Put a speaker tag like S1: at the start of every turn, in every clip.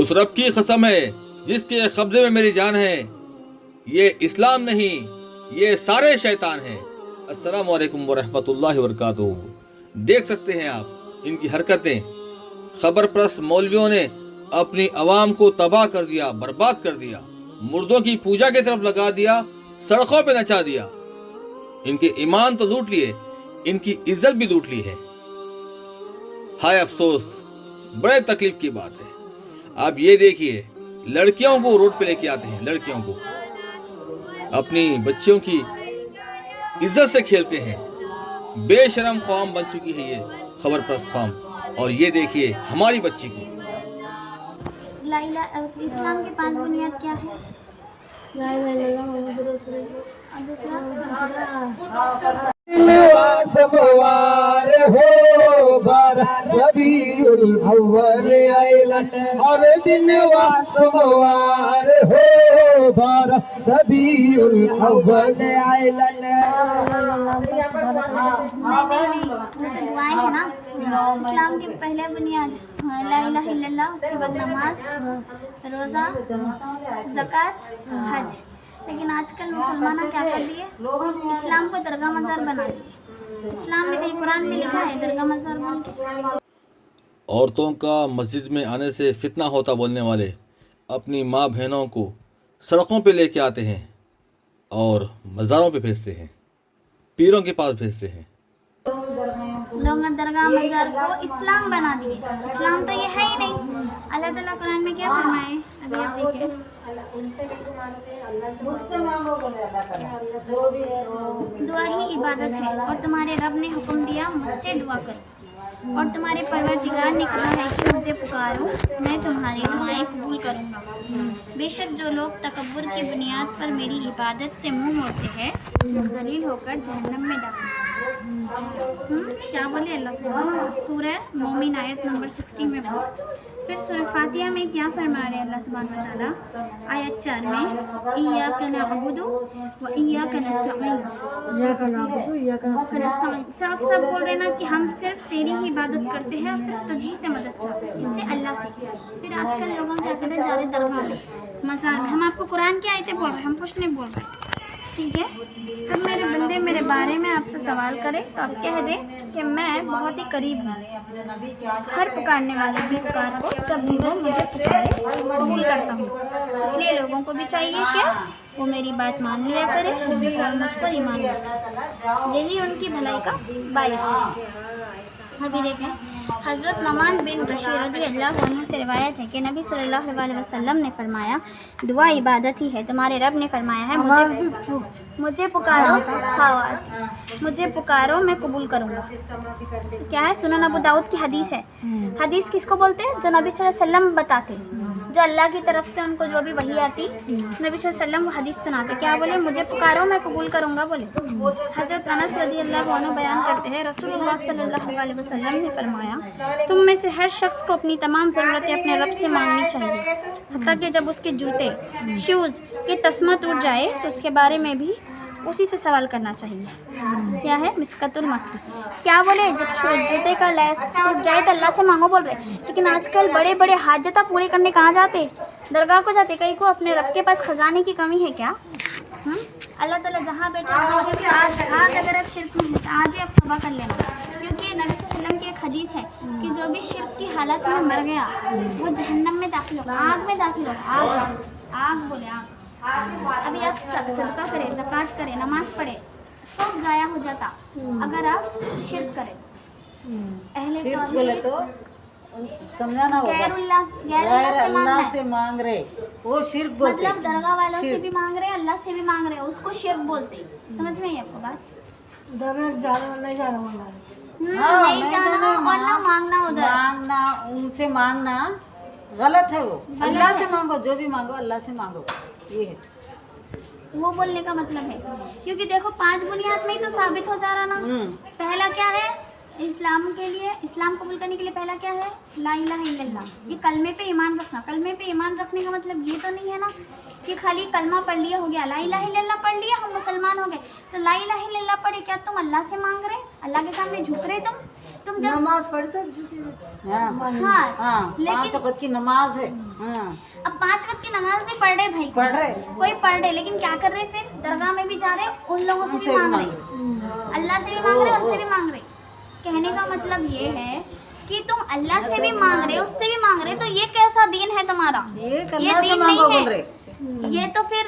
S1: उस रब की कसम है जिसके कब्जे में मेरी जान है, ये इस्लाम नहीं, ये सारे शैतान हैं। अस्सलामु अलैकुम वरहमतुल्लाहि वबरकातुहू। देख सकते हैं आप इनकी हरकतें। खबर प्रस्त मौलवियों ने अपनी आवाम को तबाह कर दिया, बर्बाद कर दिया, मुर्दों की पूजा की तरफ लगा दिया, सड़कों पे नचा दिया। इनके ईमान तो लूट लिए, इनकी इज्जत भी लूट ली है। हाय अफसोस, बड़े तकलीफ की बात है। आप ये देखिए, लड़कियों को रोड पे लेके आते हैं, लड़कियों को, अपनी बच्चियों की इज्जत से खेलते हैं। बेशरम कौम बन चुकी है ये खबर प्रस्त कौम। और ये देखिए हमारी बच्ची को।
S2: इस्लाम की 5 बुनियाद क्या है? ला इलाहा इल्लल्लाह मुहम्मदुर रसूलुल्लाह। और दूसरा
S3: सोमवार हो बारा रबीउल अव्वल आइलन, हर दिन सोमवार हो बारा रबीउल अव्वल आइलन।
S2: दुआएं है ना। इस्लाम की पहले बुनियाद ला इलाहा इल्लल्लाह, उसके बाद नमाज, रोज़ा, ज़कात, हज। लेकिन आजकल मुसलमान क्या कर दिए, इस्लाम को दरगाह मज़ार बना दिए। इस्लाम में कहीं कुरान में लिखा है दरगाह मज़ार बोल के?
S1: औरतों का मस्जिद में आने से फितना होता बोलने वाले अपनी माँ बहनों को सड़कों पे लेके आते हैं और मज़ारों पे भेजते हैं, पीरों के पास भेजते हैं।
S2: लोग दरगाह मज़ार को इस्लाम बना दिए। इस्लाम तो ये है ही नहीं। अल्लाह ताला कुरान में क्या फरमाए, अभी आप देखिए, दुआ ही इबादत है और तुम्हारे रब ने हुक्म दिया मुझसे दुआ करो, और तुम्हारे परवरदिगार ने कहा है कि मुझे पुकारो, मैं तुम्हारी दुआएं कबूल करूँगा। बेशक जो लोग तकब्बुर की बुनियाद पर मेरी इबादत से मुंह मोड़ते हैं, ज़लील होकर जहन्नम में दाखिल। क्या बोले अल्लाह सुब्हानहू, सूरह मोमिन आयत नंबर 60 में बोले। फिर सूरह फातिहा में क्या फरमा रहे अल्लाह सुब्हानहू व तआला, आयत 4 में, इय्याका नअबुदु व इय्याका नस्तईन। साफ साफ बोल रहे ना कि हम सिर्फ तेरी ही इबादत करते हैं और सिर्फ तुझी से मदद चाहते हैं, इससे अल्लाह से। फिर आजकल लोगों क्या करते हैं, ज़्यादा दरगाह में, मज़ार में। हम आपको कुरान की आयतें बोल रहे हैं, हम कुछ नहीं बोल रहे, ठीक है। जब मेरे बंदे मेरे बारे में आपसे सवाल करें तो आप कह दें कि मैं बहुत ही करीब हूँ, हर पुकारने वाले की पुकार को जब भी वो मुझे पुकारे कबूल करता हूँ। इसलिए लोगों को भी चाहिए कि वो मेरी बात मान लिया करे और मुझ पर ईमान रखें, यही उनकी भलाई का बायस है। अभी देखें, हज़रत नमान बिन बशीर रज़ी अल्लाह अन्हु से रिवायत है कि नबी सल्लल्लाहु अलैहि वसल्लम ने फरमाया, दुआ इबादत ही है। तुम्हारे रब ने फरमाया है, मुझे पुकारो, मुझे पुकारो, मैं कबूल करूँगा। क्या है, सुनन अबू दाऊद की हदीस है। हदीस किसको बोलते हैं? जो नबी सल्लल्लाहु अलैहि वसल्लम बताते, जो अल्लाह की तरफ से उनको जो भी वही आती, नबी सल्लल्लाहु अलैहि वसल्लम वो हदीस सुनाते। क्या बोले? मुझे पुकारो, मैं कबूल करूँगा बोले। हज़रत अनस रज़ी अल्लाह अन्हु बयान करते हैं, रसूलुल्लाह सल्लल्लाहु अलैहि वसल्लम ने फरमाया, तुम में से हर शख्स को अपनी तमाम ज़रूरतें अपने रब से मांगनी चाहिए, हत्ता कि जब उसके जूते, शूज़ की तस्मा टूट जाए तो उसके बारे में भी उसी से सवाल करना चाहिए। क्या है? मिस्कतुल मस्क। क्या बोले? जब जूते का लेस टूट जाए तो अल्लाह से मांगो बोल रहे। लेकिन आजकल बड़े बड़े हाजता पूरे करने कहाँ जाते? दरगाह को जाते। कहीं को अपने रब के पास खजाने की कमी है क्या? अल्लाह ताला जहाँ बैठे, आज अगर आप शिरक में हैं तो आज ही आप तौबा कर लेना, क्योंकि नबी सल्लल्लाहु अलैहि वसल्लम की एक हदीस है कि जो भी शिरक की हालत में मर गया वो जहन्नम में दाखिल होगा, आग में दाखिल होगा। आग बोले आग। अभी आप सदका करें, ज़कात करें, नमाज पढ़े, सब गाया हो जाता अगर आप शिरक करें।
S4: शिरक बोले तो समझाना होगा, अल्लाह से मांग रहे, वो शिरक बोलते।
S2: मतलब दरगाह वालों से भी मांग रहे, अल्लाह से भी मांग रहे, उसको शिरक बोलते। समझ में आई आपको बात?
S4: नहीं जाना
S2: नहीं जाना और ना मांगना, उधर
S4: मांगना, उनसे मांगना गलत है। वो अल्लाह से मांगो, जो भी मांगो अल्लाह से मांगो, ये है
S2: वो बोलने का मतलब है। क्योंकि देखो 5 बुनियाद में ही तो साबित हो जा रहा ना। पहला क्या है? इस्लाम के लिए, इस्लाम कबूल करने के लिए पहला क्या है? ला इलाहा इल्लल्लाह, ये कलमे पे ईमान रखना। कलमे पे ईमान रखने का मतलब ये तो नहीं है ना कि खाली कलमा पढ़ लिया हो गया, ला इलाहा इल्लल्लाह पढ़ लिया हम मुसलमान हो गए। तो ला इलाहा इल्लल्लाह पढ़े क्या तुम अल्लाह से मांग रहे? अल्लाह के सामने झुक रहे तुम? तुम जब
S4: नमाज पढ़ते हाँ
S2: हाँ
S4: हाँ 5 वक्त की नमाज है हाँ
S2: अब 5 वक्त की नमाज भी पढ़ रहे भाई,
S4: पढ़ रहे
S2: कोई पढ़ रहे, लेकिन क्या कर रहे फिर दरगाह में भी जा रहे, उन लोगों से भी मांग रहे, अल्लाह से भी मांग रहे, उनसे भी मांग रहे। कहने का मतलब ये है कि तुम अल्लाह से भी मांग रहे, उससे भी मांग रहे, तो ये कैसा दीन है तुम्हारा?
S4: ये
S2: ये
S4: अल्लाह से
S2: दीन
S4: मांगो
S2: नहीं
S4: बोल
S2: है।
S4: रहे
S2: ये तो फिर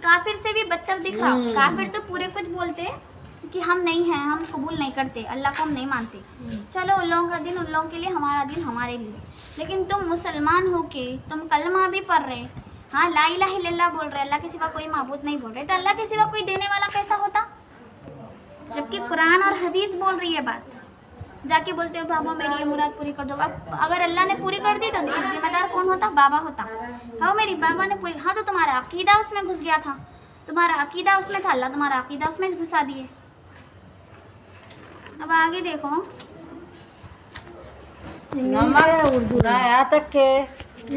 S2: काफिर से भी बदतर दिख रहा। काफिर तो पूरे कुछ बोलते कि हम नहीं हैं, हम कबूल नहीं करते, अल्लाह को हम नहीं मानते। चलो उन लोगों का दिन उन लोगों के लिए, हमारा दिन हमारे लिए। लेकिन तुम मुसलमान हो के तुम कलमा भी पढ़ रहे, हाँ ला इलाहा इल्लल्लाह बोल रहे, अल्लाह के सिवा कोई माबूद नहीं बोल रहे, तो अल्लाह के सिवा कोई देने वाला कैसा होता? जबकि कुरान और हदीस बोल रही है बात। जाके बोलते हो बाबा मेरी ये मुराद पूरी कर दो। अब अगर अल्लाह ने पूरी कर दी तो जिम्मेदार कौन होता? बाबा होता। हाँ मेरी बाबा ने पूरी, हाँ तो तुम्हारा अकीदा उसमें घुस गया था, तुम्हारा अकीदा उसमें था, अल्लाह तुम्हारा अकीदा उसमें घुसा दिए। अब आगे देखो,
S4: नमक उर्दू ना यहाँ तक के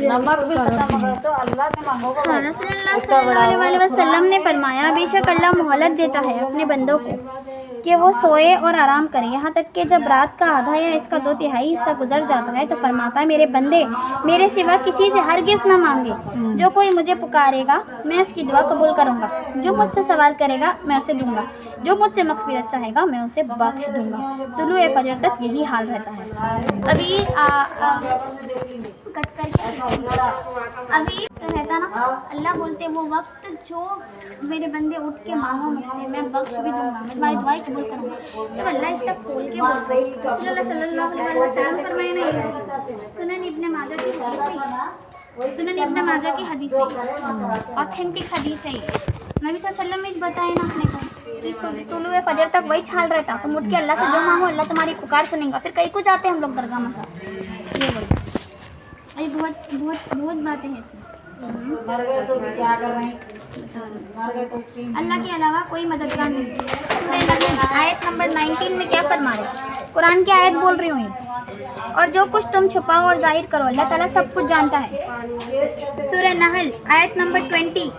S4: नमक भी खत्म हो तो अल्लाह से मांगोगे।
S2: हाँ, रसूलुल्लाह सल्लल्लाहु अलैहि वसल्लम ने फरमाया बेशक अल्लाह मोहलत देता है अपने बंदों को कि वो सोए और आराम करें, यहाँ तक कि जब रात का आधा या इसका 2/3 हिस्सा गुजर जाता है तो फरमाता है मेरे बंदे मेरे सिवा किसी से हरगिज़ न मांगे, जो कोई मुझे पुकारेगा मैं उसकी दुआ कबूल करूँगा, जो मुझसे सवाल करेगा मैं उसे दूंगा, जो मुझसे मग़फ़िरत चाहेगा मैं उसे बख्श दूंगा। तुलुए फजर तक यही हाल रहता है। अभी कट करके अभी रहता ना, अल्लाह बोलते वो वक्त जो मेरे बंदे उठ के मांगो मुझसे मैं बख्श भी दूंगा, मैं तुम्हारी दुआएं कबूल करूँगा। जब अल्लाह इतना खोल के बोल रहे रसूलुल्लाह सल्लल्लाहु अलैहि वसल्लम फरमाए ना, ये सुनन इब्न माजा की हदीस है, सुनन इब्न माजा की हदीस है, ऑथेंटिक हदीस है। नबी सल्लल्लाहु अलैहि वसल्लम ने बताया ना अपने को कि तुलुए फजर तक वही छाल रहता, तुम उठ के अल्लाह से जो मांगो अल्लाह तुम्हारी पुकार सुनेगा। फिर कहीं को जाते हम लोग दरगाह मसा, ये बोलो अरे बहुत बहुत बहुत बातें हैं इसमें।
S4: मर गए तो क्या कर रहे हैं? मर गए तो
S2: अल्लाह के अलावा कोई मददगार नहीं। सूरह नहल आयत नंबर 19 में क्या फरमा रहे? कुरान की आयत बोल रही हूँ ये, और जो कुछ तुम छुपाओ और जाहिर करो अल्लाह ताला सब कुछ जानता है। सूरह नहल आयत नंबर 20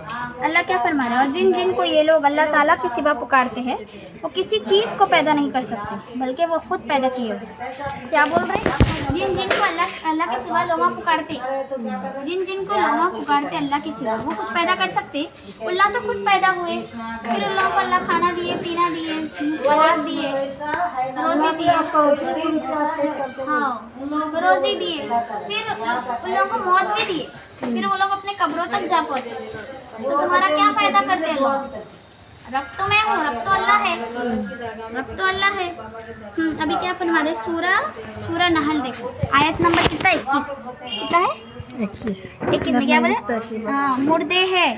S2: अल्लाह क्या फरमा रहे हैं? और जिन जिन को ये लोग अल्लाह ताला के सिवा पुकारते हैं वो किसी चीज़ को पैदा नहीं कर सकते बल्कि वो खुद पैदा किए हुए। क्या बोल रहे हैं? जिन जिन को अल्लाह के सिवा लोग पुकारते, जिन जिन को लोग पुकारते अल्लाह के सिवा वो कुछ पैदा कर सकते? अल्लाह तो खुद पैदा हुए, फिर उन लोगों को अल्लाह खाना दिए, पीना दिए, खुराक दिए, रोजी दिए, हाँ रोजी दिए, फिर उन लोगों को मौत भी दिए, फिर वो लोग अपने कब्रों तक जा पहुँचे। तो तुम्हारा क्या फायदा करते हैं लोग? रब तो मैं हूँ, रब तो अल्लाह है, रब तो अल्लाह है। अभी क्या फरमा रहे? सूरह नहल देखो आयत नंबर कितना 21 कितना है? 21 में क्या बोले? हाँ मुर्दे है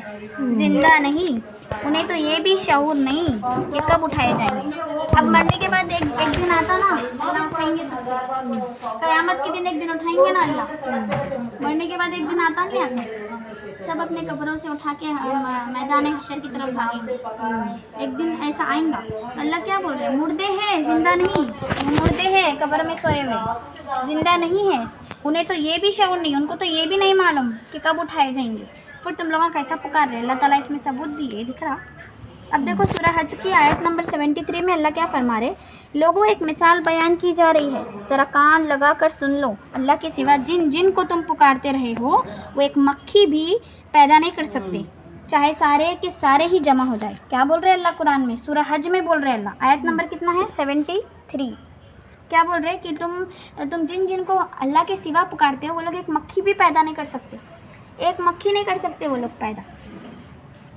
S2: जिंदा नहीं, उन्हें तो ये भी शऊर नहीं कि कब उठाए जाएंगे। अब मरने के बाद एक दिन आता ना, अल्लाह उठाएंगे सब, क़यामत के दिन एक दिन उठाएंगे ना अल्लाह। मरने के बाद एक दिन आता नहीं आता, सब अपने कब्रों से उठा के मैदान हशर की तरफ भागेंगे। एक दिन ऐसा आएगा। अल्लाह क्या बोल रहे हैं? मुर्दे हैं जिंदा नहीं, मुर्दे हैं कब्र में सोए हुए, जिंदा नहीं है, उन्हें तो ये भी शऊर नहीं, उनको तो ये भी नहीं मालूम कि कब उठाए जाएंगे। फिर तुम लोगों कैसा पुकार रहे? अल्लाह ताला इसमें सबूत दिए, दिख रहा। अब देखो सूरह हज की आयत नंबर 73 में अल्लाह क्या फरमा रहे? लोगों एक मिसाल बयान की जा रही है, ज़रा कान लगा कर सुन लो। अल्लाह के सिवा जिन जिन को तुम पुकारते रहे हो वो एक मक्खी भी पैदा नहीं कर सकते, चाहे सारे के सारे ही जमा हो जाए। क्या बोल रहे हैं अल्लाह कुरान में? सूरह हज में बोल रहे हैं अल्लाह, आयत नंबर कितना है? 73। क्या बोल रहे हैं कि तुम जिन जिन को अल्लाह के सिवा पुकारते हो वो लोग एक मक्खी भी पैदा नहीं कर सकते, एक मक्खी नहीं कर सकते वो लोग पैदा,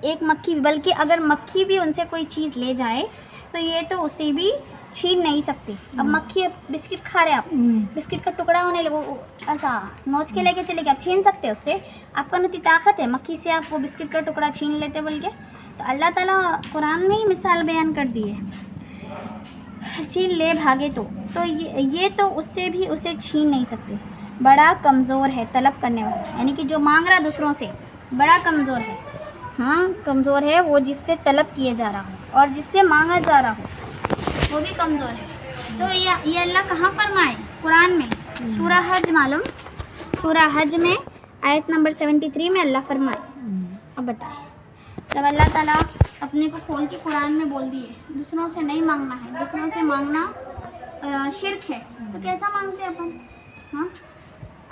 S2: एक मक्खी भी। बल्कि अगर मक्खी भी उनसे कोई चीज़ ले जाए तो ये तो उसे भी छीन नहीं सकती। अब मक्खी, अब बिस्किट खा रहे आप, बिस्किट का टुकड़ा होने लगे ऐसा नोच के लेके चले गए, आप छीन सकते हो उससे? आपका इतनी ताकत है मक्खी से आप वो बिस्किट का टुकड़ा छीन लेते बोल के? तो अल्लाह ताला कुरान में ही मिसाल बयान कर दी है, छीन ले भागे तो ये तो उससे भी उसे छीन नहीं सकते। बड़ा कमज़ोर है तलब करने वाला, यानी कि जो मांग रहा दूसरों से बड़ा कमज़ोर है। हाँ कमज़ोर है वो जिससे तलब किए जा रहा हो और जिससे मांगा जा रहा हो वो भी कमज़ोर है। तो ये अल्लाह कहाँ फरमाए? कुरान में सूरह हज मालूम, सूरह हज में आयत नंबर 73 में अल्लाह फरमाए। अब बताए जब अल्लाह ताला अपने को खोल के कुरान में बोल दिए दूसरों से नहीं मांगना है, दूसरों से मांगना शिरक है, तो कैसा मांगते हैं अपन? हाँ,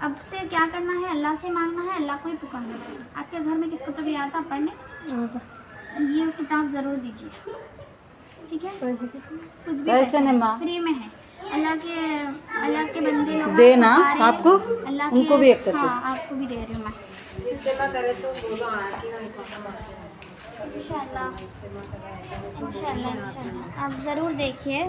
S2: अब से क्या करना है, अल्लाह से मांगना है, अल्लाह को ही पुकारना है। आपके घर में किसको तो भी आता पढ़ने? ये किताब ज़रूर दीजिए, ठीक है? कुछ भी
S4: पैसे नहीं माँ,
S2: फ्री में है। अल्लाह के बंदे लोग
S4: देना
S2: आ रहे हैं,
S4: आपको,
S2: अल्लाह
S4: उनको भी एक करके।
S2: हाँ, आपको भी दे रही हूँ मैं इंशाल्लाह। इंशाल्लाह आप ज़रूर देखिए।